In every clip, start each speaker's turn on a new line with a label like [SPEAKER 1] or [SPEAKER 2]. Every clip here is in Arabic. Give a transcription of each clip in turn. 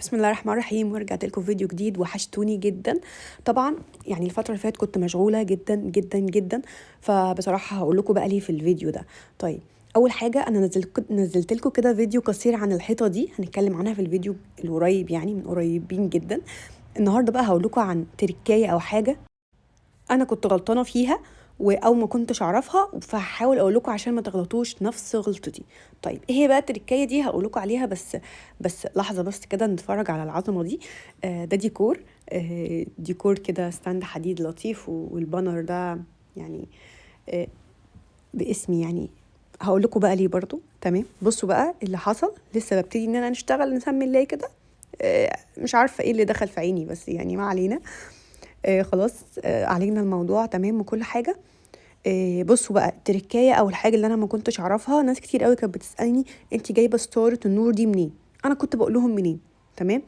[SPEAKER 1] بسم الله الرحمن الرحيم، ورجعت لكم فيديو جديد. وحشتوني جدا. طبعا يعني الفتره اللي فاتت كنت مشغوله جدا جدا جدا، فبصراحه هقول لكم بقى ليه في الفيديو ده. طيب، اول حاجه انا نزلت لكم كده فيديو قصير عن الحيطه دي، هنتكلم عنها في الفيديو القريب، يعني من قريبين جدا. النهارده بقى هقول لكم عن تركايه او حاجه انا كنت غلطانه فيها او ما كنتش اعرفها، فهحاول اقول لكم عشان ما تغلطوش نفس غلطتي. طيب، ايه هي بقى التركايه دي؟ هقول لكم عليها، بس لحظه بس كده نتفرج على العظمه دي. ده ديكور. ديكور كده، ستاند حديد لطيف، والبانر ده يعني باسمي يعني. هقول لكم بقى ليه برضو. تمام، بصوا بقى اللي حصل. لسه ببتدي ان انا نشتغل، نسمي الله كده. مش عارفه ايه اللي دخل في عيني، بس يعني ما علينا. خلاص. علينا الموضوع تمام وكل حاجه. بصوا بقى التركايه او الحاجه اللي انا ما كنتش اعرفها. ناس كتير قوي كانت بتسالني انت جايبه ستاره النور دي منين. انا كنت بقول لهم منين. تمام،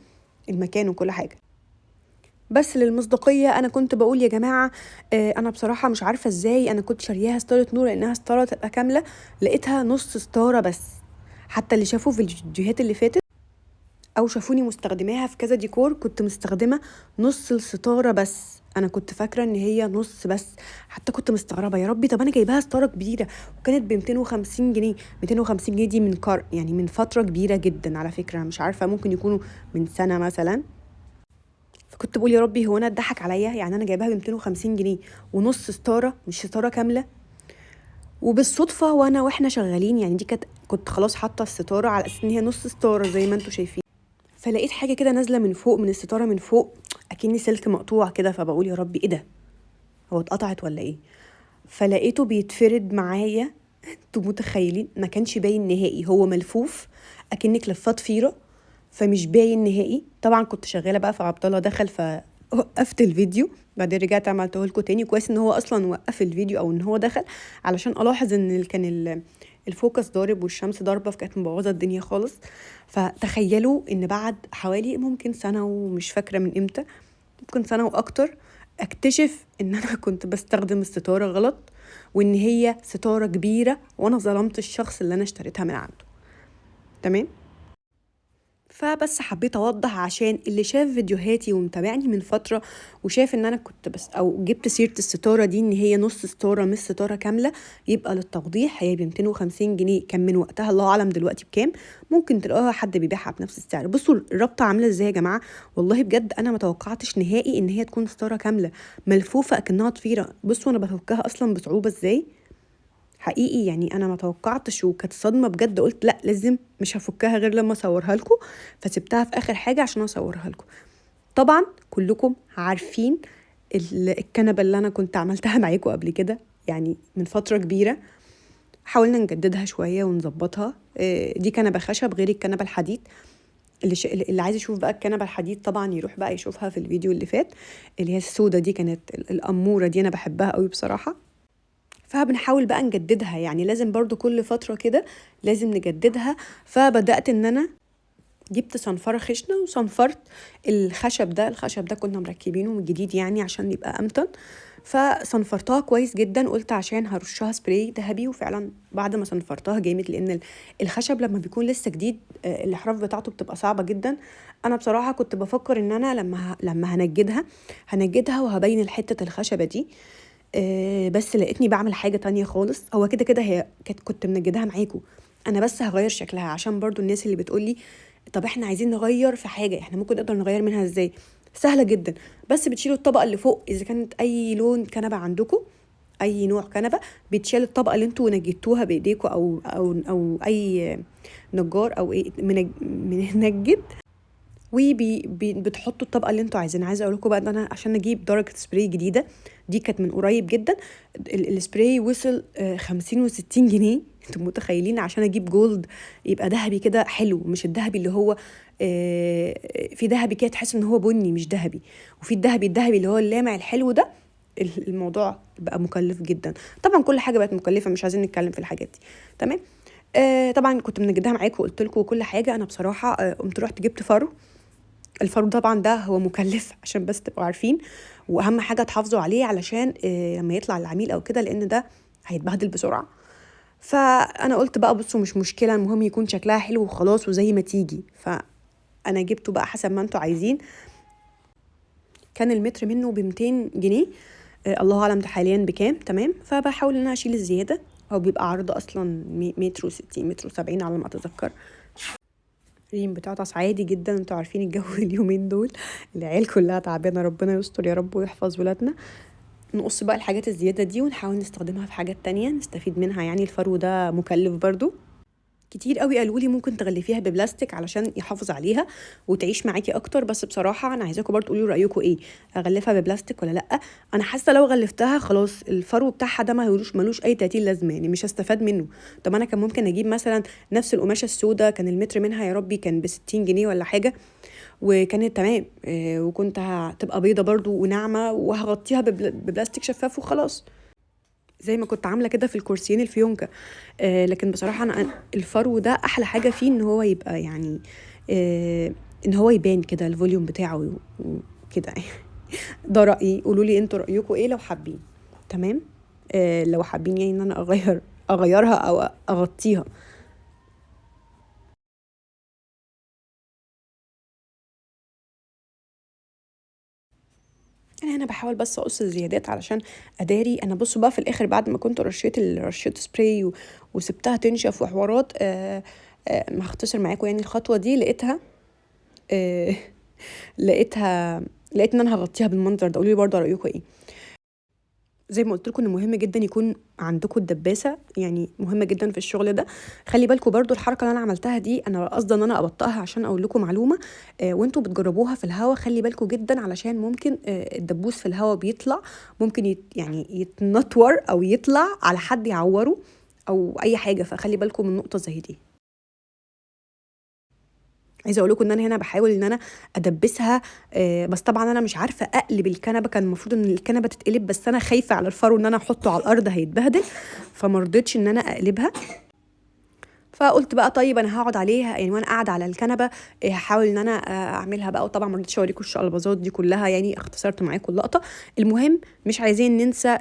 [SPEAKER 1] المكان وكل حاجه. بس للمصداقيه انا كنت بقول يا جماعه، انا بصراحه مش عارفه ازاي انا كنت شارياها ستاره نور، لانها ستاره تبقى كامله. لقيتها نص ستاره بس. حتى اللي شافوا في الفيديوهات اللي فاتت او شافوني مستخدماها في كذا ديكور، كنت مستخدمه نص الستاره بس. انا كنت فاكره ان هي نص بس. حتى كنت مستغربه، يا ربي طب انا جايباها ستاره كبيره وكانت ب 250 جنيه. 250 جنيه دي يعني من فتره كبيره جدا على فكره، مش عارفه، ممكن يكونوا من سنه مثلا. فكنت بقول يا ربي، هو انا اتضحك عليا؟ يعني انا جايباها ب 250 جنيه ونص ستاره، مش ستاره كامله. وبالصدفه واحنا شغالين، يعني دي كنت خلاص حاطه الستاره على اساس ان هي نص ستاره زي ما انتم شايفين. فلقيت حاجه كده نازله من فوق، من الستاره من فوق، اكني سلك مقطوع كده. فبقول يا ربي ايه ده، هو اتقطعت ولا ايه؟ فلقيته بيتفرد معايا. انتوا متخيلين؟ ما كانش باين نهائي، هو ملفوف اكنك لفات فيره، فمش باين نهائي. طبعا كنت شغاله بقى، فعبد الله دخل فوقفت الفيديو. بعدين رجعت عملته لكم تاني. كويس ان هو اصلا وقف الفيديو او ان هو دخل، علشان الاحظ ان الفوكس ضارب والشمس ضاربه، فكانت مبوظه الدنيا خالص. فتخيلوا ان بعد حوالي ممكن سنه، ومش فاكره من امتى، ممكن سنه واكتر، اكتشف ان انا كنت بستخدم الستاره غلط، وان هي ستاره كبيره، وانا ظلمت الشخص اللي انا اشتريتها من عنده. تمام. فبس حبيت اوضح عشان اللي شاف فيديوهاتي ومتابعني من فتره، وشاف ان انا كنت بس او جبت سيره الستاره دي ان هي نص ستاره مش ستاره كامله. يبقى للتوضيح، هي ب 250 جنيه، كان من وقتها الله اعلم دلوقتي بكام. ممكن تلاقوها حد بيبيعها بنفس السعر. بصوا الرابطه عامله ازاي يا جماعه. والله بجد انا ما توقعتش نهائي ان هي تكون ستاره كامله ملفوفه اكنها ضفيره. بصوا انا بفكها اصلا بصعوبه ازاي. حقيقي يعني انا ما توقعتش، وكانت صدمه بجد. قلت لا، لازم مش هفكها غير لما اصورها لكم. فسبتها في اخر حاجه عشان اصورها لكم. طبعا كلكم عارفين الكنبه اللي انا كنت عملتها معاكم قبل كده، يعني من فتره كبيره. حاولنا نجددها شويه ونظبطها. دي كنبه خشب غير الكنبه الحديد. اللي عايز يشوف بقى الكنبه الحديد طبعا يروح بقى يشوفها في الفيديو اللي فات. اللي هي السودة دي كانت الاموره دي، انا بحبها قوي بصراحه. فبنحاول بقى نجددها، يعني لازم برضو كل فترة كده لازم نجددها. فبدأت ان انا جبت صنفرة خشنة وصنفرت الخشب ده كنا مركبينه من جديد يعني عشان يبقى أمتن. فصنفرتها كويس جدا، قلت عشان هرشها سبراي ذهبي. وفعلا بعد ما صنفرتها جامد، لان الخشب لما بيكون لسه جديد الاحراف بتاعته بتبقى صعبة جدا. انا بصراحة كنت بفكر ان انا لما هنجدها وهبين الحتة الخشبة دي. بس لقيتني بعمل حاجة تانية خالص. هو كده كده هي كنت منجدها معاكم. انا بس هغير شكلها عشان برضو الناس اللي بتقولي طب احنا عايزين نغير في حاجة، احنا ممكن نقدر نغير منها ازاي؟ سهلة جدا. بس بتشيلوا الطبقة اللي فوق، اذا كانت اي لون كنبة عندكم، اي نوع كنبة، بتشيل الطبقة اللي انتوا نجدتوها بايديكم او اي نجار او ايه منجد. وبتحطوا الطبقه اللي انتوا عايزينها. عايزه اقول لكم بقى ان انا عشان اجيب درجه سبراي جديده، دي كانت من قريب جدا. السبراي وصل 50 و60 جنيه. انتوا متخيلين؟ عشان اجيب جولد يبقى ذهبي كده حلو، مش الذهبي اللي هو في ذهبي كده تحس ان هو بني مش ذهبي، وفي الذهبي اللي هو اللامع الحلو ده. الموضوع بقى مكلف جدا. طبعا كل حاجه بقت مكلفه، مش عايزين نتكلم في الحاجات دي. تمام. طبعا كنت منجدها معاكم وقلت لكم كل حاجه. انا بصراحه قمت رحت جبت فرو. الفرو طبعا ده هو مكلف عشان بس تبقوا عارفين، واهم حاجه تحافظوا عليه علشان لما يطلع العميل او كده، لان ده هيتبهدل بسرعه. فانا قلت بقى بصوا مش مشكله، المهم يكون شكلها حلو وخلاص وزي ما تيجي. انا جبته بقى حسب ما انتوا عايزين. كان المتر منه ب200 جنيه، الله اعلم ده حاليا بكام. تمام، فبحاول ان انا اشيل الزياده، هو بيبقى عرض اصلا 1.60 متر و70 على ما اتذكر. ريم بتعطس عادي جدا، انتوا عارفين الجو اليومين دول العيال كلها تعبانه، ربنا يستر يا رب ويحفظ ولادنا. نقص بقى الحاجات الزياده دي ونحاول نستخدمها في حاجات تانية نستفيد منها، يعني الفرو ده مكلف برضو. كتير قوي قالوا لي ممكن تغلفيها ببلاستيك علشان يحافظ عليها وتعيش معاكي اكتر، بس بصراحه انا عايزاكم برضو تقولوا رايكم ايه، اغلفها ببلاستيك ولا لا؟ انا حاسه لو غلفتها خلاص الفرو بتاعها ده ملوش اي 30 لازمه، يعني مش هستفاد منه. طب انا كان ممكن اجيب مثلا نفس القماشه السوداء، كان المتر منها يا ربي كان ب60 جنيه ولا حاجه، وكانت تمام، وكنت هتبقى بيضه برضو وناعمه، وهغطيها ببلاستيك شفاف وخلاص، زي ما كنت عامله كده في الكرسيين الفيونكه. لكن بصراحه انا الفرو ده احلى حاجه فيه ان هو يبقى يعني ان هو يبان كده الفوليوم بتاعه وكده. ده رايي، قولوا لي انتوا رايكم ايه لو حابين. تمام، لو حابين يعني ان انا اغيرها او اغطيها. انا بحاول بس اقص الزيادات علشان اداري. انا بصوا بقى في الاخر بعد ما كنت رشيت سبراي وسبتها تنشف وحوارات، ما هختصر معاكم يعني الخطوه دي، آه لقيتها لقيت ان انا هغطيها بالمنظر ده. قولوا لي برضه رايكم ايه. زي ما قلت لكم ان مهم جدا يكون عندكم الدباسه، يعني مهمه جدا في الشغل ده. خلي بالكم برضو الحركه اللي انا عملتها دي انا قصدي ان انا ابطئها عشان اقول لكم معلومه. وانتوا بتجربوها في الهواء خلي بالكم جدا، علشان ممكن الدبوس في الهواء بيطلع، ممكن يعني يتنطور او يطلع على حد يعوره او اي حاجه، فخلي بالكم من نقطه زي دي. عايزه اقول لكم ان انا هنا بحاول ان انا ادبسها، بس طبعا انا مش عارفه اقلب الكنبه، كان المفروض ان الكنبه تتقلب، بس انا خايفه على الفرو ان انا احطه على الارض هيتبهدل، فما رضيتش ان انا اقلبها. فقلت بقى طيب انا هقعد عليها، يعني وانا قاعده على الكنبه هحاول ان انا اعملها بقى. وطبعا ما رضيتش اوريكم الشقلباظات دي كلها، يعني اختصرت معاكم اللقطه. المهم مش عايزين ننسى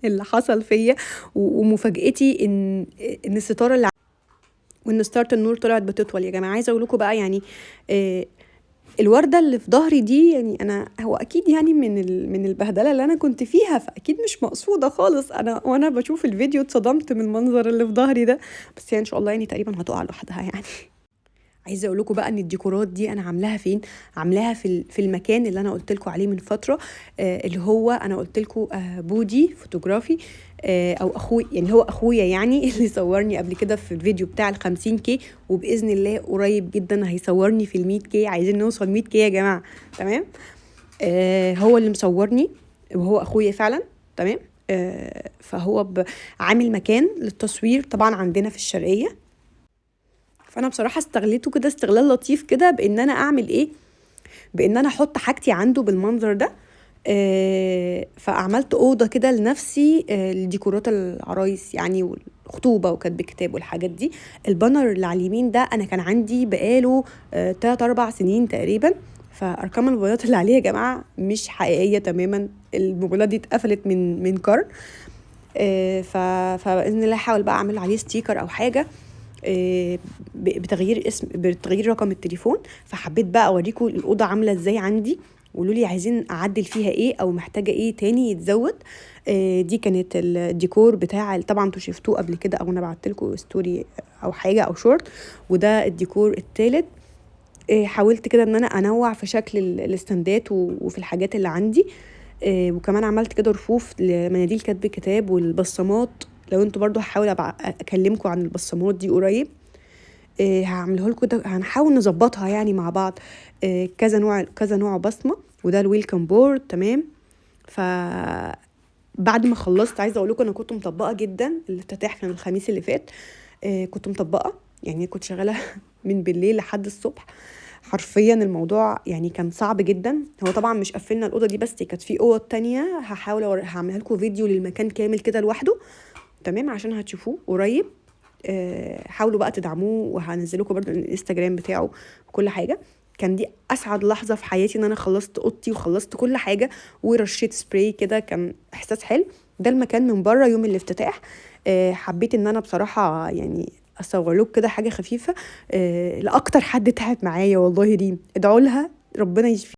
[SPEAKER 1] اللي حصل فيا ومفاجاتي ان الستاره اللي وان ستارت النور طلعت بتطول. يا جماعه عايزه اقول لكم بقى يعني آه، الورده اللي في ظهري دي، يعني انا هو اكيد يعني من البهدله اللي انا كنت فيها، فاكيد مش مقصوده خالص. انا وانا بشوف الفيديو اتصدمت من المنظر اللي في ظهري ده، بس هي ان شاء الله يعني تقريبا هتقع لوحدها يعني. عايزه اقول لكم بقى ان الديكورات دي انا عاملاها فين، عاملاها في المكان اللي انا قلت لكم عليه من فتره، اللي هو انا قلت لكم بودي فوتوغرافي، او اخوي، يعني هو اخويا يعني اللي صورني قبل كده في الفيديو بتاع ال50K، وباذن الله قريب جدا هيصورني في ال100K. عايزين نوصل 100K يا جماعه. تمام، هو اللي مصورني وهو اخويا فعلا. تمام، فهو عامل مكان للتصوير طبعا عندنا في الشرقيه. فانا بصراحه استغليته كده استغلال لطيف كده، بان انا اعمل ايه، بان انا احط حاجتي عنده بالمنظر ده. فعملت اوضه كده لنفسي لديكورات العرايس يعني والخطوبه وكتب كتاب والحاجات دي. البانر اللي على اليمين ده انا كان عندي بقاله 3-4 سنين تقريبا، فارقام الموبايلات اللي عليه يا جماعه مش حقيقيه تماما، الموبايلات دي اتقفلت من قرن. فباذن الله هحاول بقى اعمل عليه ستيكر او حاجه بتغيير رقم التليفون. فحبيت بقى اوريكم الاوضه عامله ازاي عندي، وقولوا لي عايزين اعدل فيها ايه او محتاجه ايه تاني يتزود. دي كانت الديكور بتاع، طبعا انتوا شفتوه قبل كده او انا بعت لكم ستوري او حاجه او شورت. وده الديكور الثالث. حاولت كده ان انا انوع في شكل الاستندات وفي الحاجات اللي عندي. وكمان عملت كده رفوف لمناديل كتب الكتاب والبصمات. لو انتوا برضو هحاول ابقى اكلمكم عن البصمات دي قريب. هعمله لكم ده، هنحاول نظبطها يعني مع بعض. كذا نوع بصمه، وده الويلكم بورد. تمام، ف بعد ما خلصت عايزه اقول لكم انا كنت مطبقه جدا، الافتتاح كان الخميس اللي فات. كنت مطبقه، يعني كنت شغاله من بالليل لحد الصبح حرفيا. الموضوع يعني كان صعب جدا. هو طبعا مش قفلنا الاوضه دي بس، كانت في اوض تانية هحاول هعملها لكم فيديو للمكان كامل كده لوحده. تمام، عشان هتشوفوه قريب. حاولوا بقى تدعموه، وهنزل لكم برده الانستجرام بتاعه وكل حاجه. كان دي اسعد لحظه في حياتي ان انا خلصت اوضتي وخلصت كل حاجه ورشيت سبراي كده، كان احساس حلو. ده المكان من بره يوم الافتتاح. حبيت ان انا بصراحه يعني هصور لكم كده حاجه خفيفه لاكتر حد تعب معايا والله. ريم ادعوا لها ربنا يشفي